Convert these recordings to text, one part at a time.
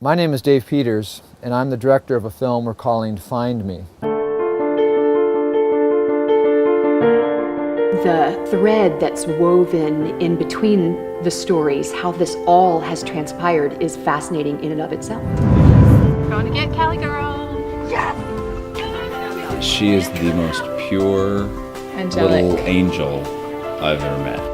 My name is Dave Peters, and I'm the director of a film we're calling Find Me. The thread that's woven in between the stories, how this all has transpired, is fascinating in and of itself. Going to get Cali girl. Yes! She is the most pure little angel I've ever met.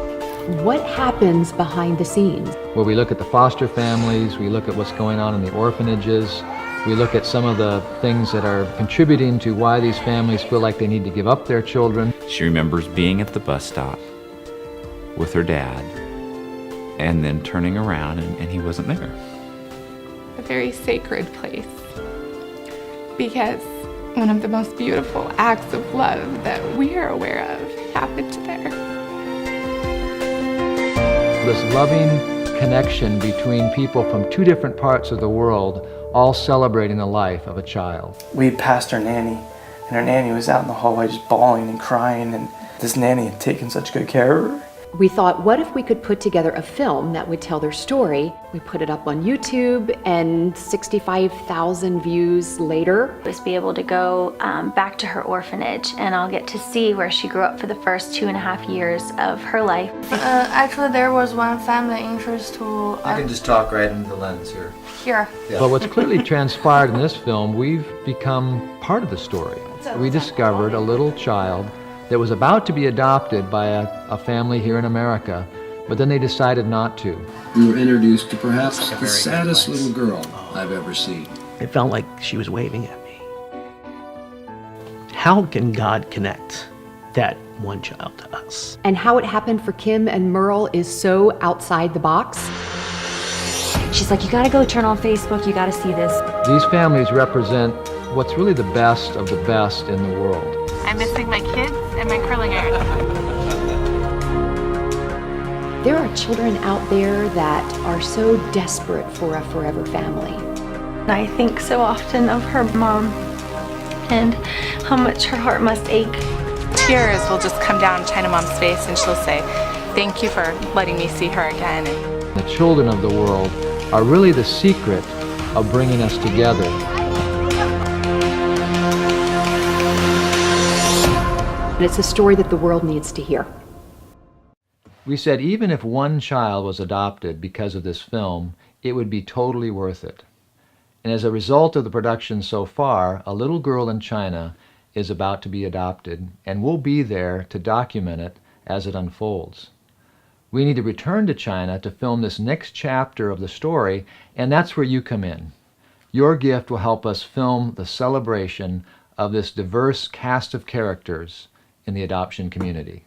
What happens behind the scenes? Where we look at the foster families, we look at what's going on in the orphanages, we look at some of the things that are contributing to why these families feel like they need to give up their children. She remembers being at the bus stop with her dad and then turning around and he wasn't there. A very sacred place, because one of the most beautiful acts of love that we are aware of happened there. This loving connection between people from two different parts of the world, all celebrating the life of a child. We passed her nanny, and her nanny was out in the hallway just bawling and crying, and this nanny had taken such good care of her. We thought, what if we could put together a film that would tell their story? We put it up on YouTube, and 65,000 views later. Just be able to go back to her orphanage, and I'll get to see where she grew up for the first 2.5 years of her life. Actually, there was one family interest who... You can just talk right into the lens here. Here. Yeah. But what's clearly transpired in this film, we've become part of the story. We discovered a little child that was about to be adopted by a family here in America, but then they decided not to. We were introduced to perhaps the saddest little girl I've ever seen. It felt like she was waving at me. How can God connect that one child to us? And how it happened for Kim and Merle is so outside the box. She's like, you gotta go turn on Facebook, you gotta see this. These families represent what's really the best of the best in the world. I'm missing my kids and my curling iron. There are children out there that are so desperate for a forever family. I think so often of her mom and how much her heart must ache. Tears will just come down China Mom's face and she'll say, thank you for letting me see her again. The children of the world are really the secret of bringing us together. And it's a story that the world needs to hear. We said even if one child was adopted because of this film, it would be totally worth it. And as a result of the production so far, a little girl in China is about to be adopted, and we'll be there to document it as it unfolds. We need to return to China to film this next chapter of the story, and that's where you come in. Your gift will help us film the celebration of this diverse cast of characters in the adoption community.